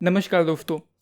नमस्कार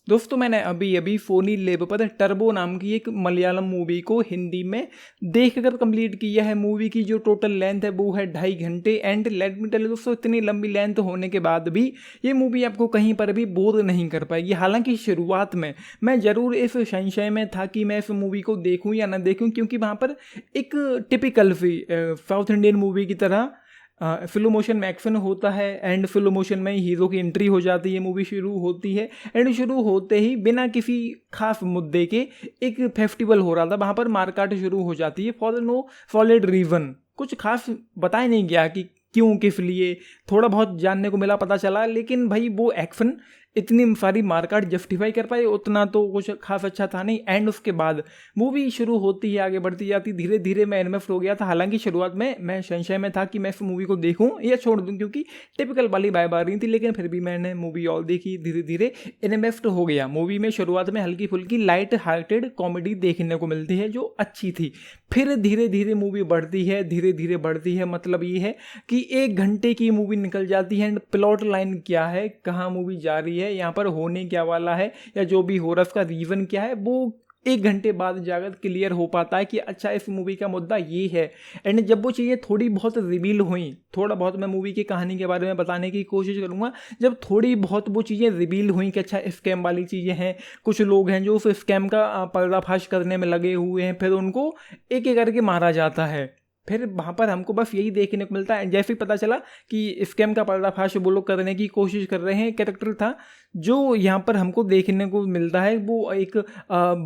दोस्तों मैंने अभी अभी फोनी लेब पर टर्बो नाम की एक मलयालम मूवी को हिंदी में देखकर कंप्लीट किया है। मूवी की जो टोटल लेंथ है वो है 2.5 घंटे। And let me tell you दोस्तों, इतनी लंबी लेंथ होने के बाद भी ये मूवी आपको कहीं पर भी बोर नहीं कर पाएगी। हालांकि शुरुआत में मैं ज़रूर इस संशय में था कि मैं इस मूवी को देखूँ या ना देखूँ, क्योंकि वहाँ पर एक टिपिकल साउथ इंडियन मूवी की तरह स्लो मोशन में एक्शन होता है एंड स्लो मोशन में हीरो की एंट्री हो जाती है, मूवी शुरू होती है। एंड शुरू होते ही बिना किसी खास मुद्दे के एक फेस्टिवल हो रहा था, वहाँ पर मारकाट शुरू हो जाती है फॉर नो सॉलिड रीज़न। कुछ खास बताया नहीं गया कि क्यों किस लिए, थोड़ा बहुत जानने को मिला, पता चला, लेकिन भाई वो एक्शन इतनी सारी मारकाट जस्टिफाई कर पाए उतना तो कुछ खास अच्छा था नहीं। एंड उसके बाद मूवी शुरू होती है, आगे बढ़ती जाती, धीरे धीरे मैं इन्वेस्ट हो गया था। हालांकि शुरुआत में मैं संशय में था कि मैं इस मूवी को देखूं या छोड़ दूं, क्योंकि टिपिकल वाली वाइब आ रही थी, लेकिन फिर भी मैंने मूवी और देखी, धीरे धीरे इन्वेस्ट हो गया। मूवी में शुरुआत में हल्की फुल्की लाइट हार्टेड कॉमेडी देखने को मिलती है जो अच्छी थी। फिर धीरे धीरे मूवी बढ़ती है, धीरे धीरे बढ़ती है, मतलब ये है कि 1 घंटे की मूवी निकल जाती है। एंड प्लॉट लाइन क्या है, कहाँ मूवी जा रही है, यहाँ पर होने क्या वाला है, या जो भी हो रहा है उसका रीज़न क्या है, वो 1 घंटे बाद जाकर क्लियर हो पाता है कि अच्छा इस मूवी का मुद्दा ये है। एंड जब वो चीज़ें थोड़ी बहुत रिवील हुई, थोड़ा बहुत मैं मूवी की कहानी के बारे में बताने की कोशिश करूँगा, जब थोड़ी बहुत वो चीज़ें रिवील हुई कि अच्छा स्कैम वाली चीज़ें हैं, कुछ लोग हैं जो उस स्कैम का पर्दाफाश करने में लगे हुए हैं, फिर उनको एक एक करके मारा जाता है। फिर वहाँ पर हमको बस यही देखने को मिलता है। जैसे ही पता चला कि स्कैम का पर्दाफाश वो लोग करने की कोशिश कर रहे हैं, कैरेक्टर था जो यहाँ पर हमको देखने को मिलता है, वो एक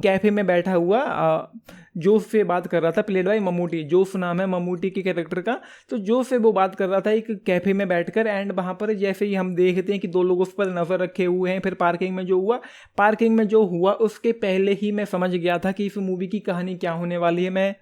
कैफे में बैठा हुआ जोश से बात कर रहा था, प्लेड बाय ममूटी। जोश नाम है ममूटी के कैरेक्टर का। तो जोश से वो बात कर रहा था एक कैफे में बैठकर। एंड वहाँ पर जैसे ही हम देखते हैं कि दो लोग उस पर नज़र रखे हुए हैं। फिर पार्किंग में जो हुआ उसके पहले ही मैं समझ गया था कि इस मूवी की कहानी क्या होने वाली है। मैं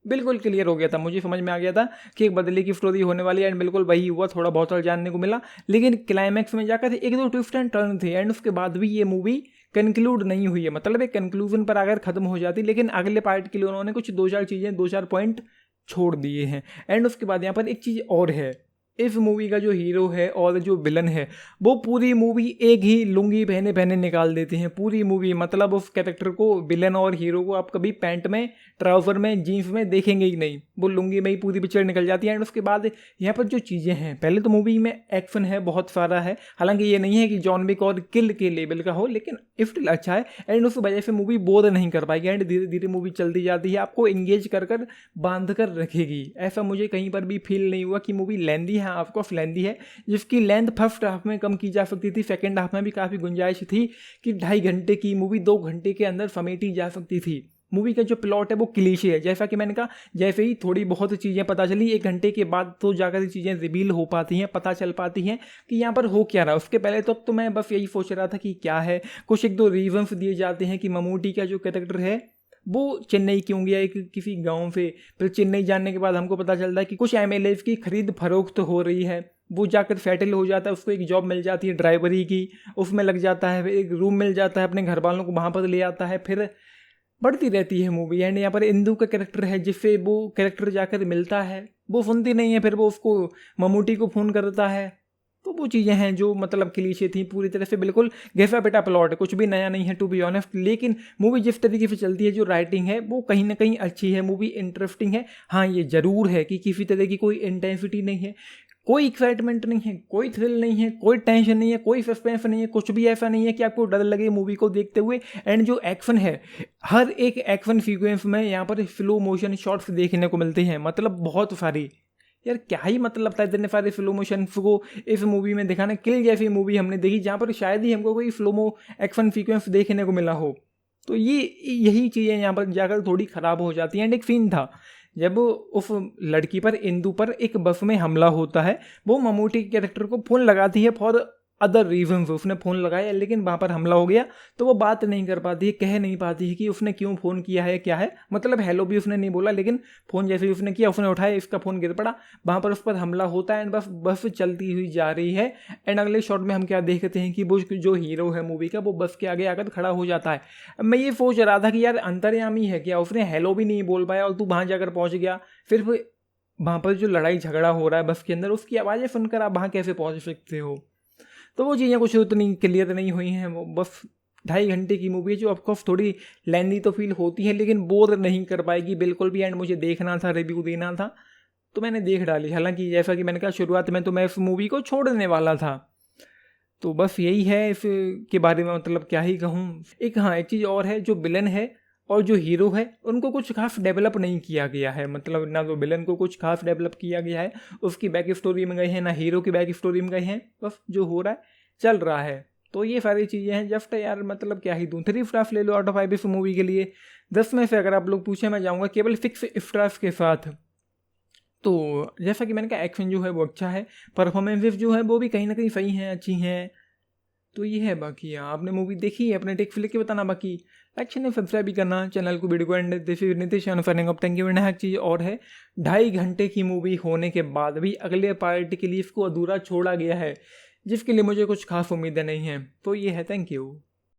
बिल्कुल क्लियर हो गया था, मुझे समझ में आ गया था कि एक बदले की स्टोरी होने वाली है। एंड बिल्कुल वही हुआ, थोड़ा बहुत और जानने को मिला, लेकिन क्लाइमैक्स में जाकर एक दो ट्विस्ट एंड टर्न थे। एंड उसके बाद भी ये मूवी कंक्लूड नहीं हुई है, मतलब एक कंक्लूजन पर अगर खत्म हो जाती, लेकिन अगले पार्ट के लिए उन्होंने कुछ 2-4 पॉइंट छोड़ दिए हैं। एंड उसके बाद यहाँ पर एक चीज़ और है, इस मूवी का जो हीरो है और जो विलन है वो पूरी मूवी एक ही लुंगी पहने पहने निकाल देते हैं। पूरी मूवी मतलब उस कैरेक्टर को, विलन और हीरो को आप कभी पैंट में, ट्राउजर में, जीन्स में देखेंगे ही नहीं, वो लुंगी में ही पूरी पिक्चर निकल जाती है। एंड उसके बाद यहाँ पर जो चीज़ें हैं, पहले तो मूवी में एक्शन है बहुत सारा है, हालांकि ये नहीं है कि जॉन विक और किल के लेवल का हो, लेकिन स्टिल अच्छा है। एंड उस वजह से मूवी बोर नहीं कर पाएगी। एंड धीरे धीरे मूवी चलती जाती है, आपको एंगेज कर बांध कर रखेगी। ऐसा मुझे कहीं पर भी फील नहीं हुआ कि मूवी लेंदी है। हाँ ऑफकोर्स लेंदी है, जिसकी लेंथ फर्स्ट हाफ में कम की जा सकती थी, सेकेंड हाफ में भी काफ़ी गुंजाइश थी कि 2.5 घंटे की मूवी 2 घंटे के अंदर समेटी जा सकती थी। मूवी का जो प्लॉट है वो क्लीशे है, जैसा कि मैंने कहा, जैसे ही थोड़ी बहुत चीज़ें पता चली 1 घंटे के बाद तो जाकर चीज़ें रिवील हो पाती हैं, पता चल पाती हैं कि यहाँ पर हो क्या रहा। उसके पहले तो मैं बस यही सोच रहा था कि क्या है, कुछ एक दो रीजन्स दिए जाते हैं कि ममूटी का जो कैरेक्टर है वो चेन्नई क्यों गया एक किसी गांव से। फिर चेन्नई जाने के बाद हमको पता चलता है कि कुछ एमएलएज की खरीद फरोख्त हो रही है, वो जाकर सेटल हो जाता है, उसको एक जॉब मिल जाती है ड्राइवरी की, उसमें लग जाता है, एक रूम मिल जाता है, अपने घर वालों को वहाँ पर ले आता है, फिर बढ़ती रहती है मूवी। एंड यहाँ पर इंदू का कैरेक्टर है जिससे वो कैरेक्टर जाकर मिलता है, वो सुनती नहीं है, फिर वो उसको ममूटी को फ़ोन करता है। तो वो चीज़ें हैं जो मतलब क्लीशे थी पूरी तरह से, बिल्कुल घिसा पिटा प्लॉट है, कुछ भी नया नहीं है टू बी ऑनेस्ट। लेकिन मूवी जिस तरीके से चलती है, जो राइटिंग है वो कहीं ना कहीं अच्छी है, मूवी इंटरेस्टिंग है। हाँ ये ज़रूर है कि किसी तरह की कोई इंटेंसिटी नहीं है, कोई एक्साइटमेंट नहीं है, कोई थ्रिल नहीं है, कोई टेंशन नहीं है, कोई सस्पेंस नहीं है, कुछ भी ऐसा नहीं है कि आपको डर लगे मूवी को देखते हुए। एंड जो एक्शन है, हर एक एक्शन सीक्वेंस में यहाँ पर स्लो मोशन शॉट्स देखने को मिलते हैं, मतलब बहुत सारी। यार क्या ही मतलब था इतने सारे स्लो मोशन को इस मूवी में दिखाना। किल जैसी मूवी हमने देखी जहाँ पर शायद ही हमको कोई स्लोमो एक्शन सीक्वेंस देखने को मिला हो। तो ये यही चीज़ें यहाँ पर जाकर थोड़ी ख़राब हो जाती हैं। एंड एक सीन था जब उस लड़की पर, इंदु पर, एक बस में हमला होता है, वो ममूटी के कैरेक्टर को फ़ोन लगाती है फॉर अदर रीजन्स, उसने फ़ोन लगाया लेकिन वहाँ पर हमला हो गया, तो वो बात नहीं कर पाती है, कह नहीं पाती है कि उसने क्यों फ़ोन किया है, क्या है, मतलब हेलो भी उसने नहीं बोला, लेकिन फ़ोन जैसे ही उसने किया, उसने उठाया, इसका फ़ोन गिर पड़ा, वहाँ पर उस पर हमला होता है। एंड बस चलती हुई जा रही है। एंड अगले शॉट में हम क्या देखते हैं कि वो जो हीरो है मूवी का, वो बस के आगे आकर खड़ा हो जाता है। मैं ये सोच रहा था कि यार अंतर्यामी है क्या, उसने हेलो भी नहीं बोल पाया और तू वहाँ जाकर पहुँच गया। सिर्फ वहाँ पर जो लड़ाई झगड़ा हो रहा है बस के अंदर, उसकी आवाज़ें सुनकर आप वहाँ कैसे पहुँच सकते हो। तो वो चीज़ें कुछ उतनी क्लियर नहीं हुई हैं। वो बस 2.5 घंटे की मूवी है जो ऑफकोर्स थोड़ी लेंदी तो फील होती है, लेकिन बोर नहीं कर पाएगी बिल्कुल भी। एंड मुझे देखना था, रिव्यू देना था, तो मैंने देख डाली। हालांकि जैसा कि मैंने कहा शुरुआत में, तो मैं इस मूवी को छोड़ने वाला था। तो बस यही है इस के बारे में, मतलब क्या ही कहूँ। एक चीज़ और है, जो विलन है और जो हीरो है उनको कुछ खास डेवलप नहीं किया गया है। मतलब ना तो विलन को कुछ खास डेवलप किया गया है, उसकी बैक स्टोरी में गए हैं, ना हीरो की बैक स्टोरी में गए हैं। बस जो हो रहा है चल रहा है। तो ये सारी चीज़ें हैं। जस्ट यार मतलब क्या ही दूँ, 3 स्टार्स ले लो आउट ऑफ 5 इस मूवी के लिए। 10 में से अगर आप लोग पूछे, मैं जाऊँगा केवल 6 स्टार्स के साथ। तो जैसा कि मैंने कहा, एक्शन जो है वो अच्छा है, परफॉर्मेंसेस जो है वो भी कहीं ना कहीं सही हैं, अच्छी हैं। तो ये है। बाकी आपने मूवी देखी है, अपने टेक्स लिख के बताना। बाकी लाइक चैनल सब्सक्राइब भी करना, चैनल को, वीडियो को and Nitish fining up. Thank you. And एक चीज़ और है, 2.5 घंटे की मूवी होने के बाद भी अगले पार्ट के लिए इसको अधूरा छोड़ा गया है, जिसके लिए मुझे कुछ खास उम्मीदें नहीं हैं। तो ये है। Thank you.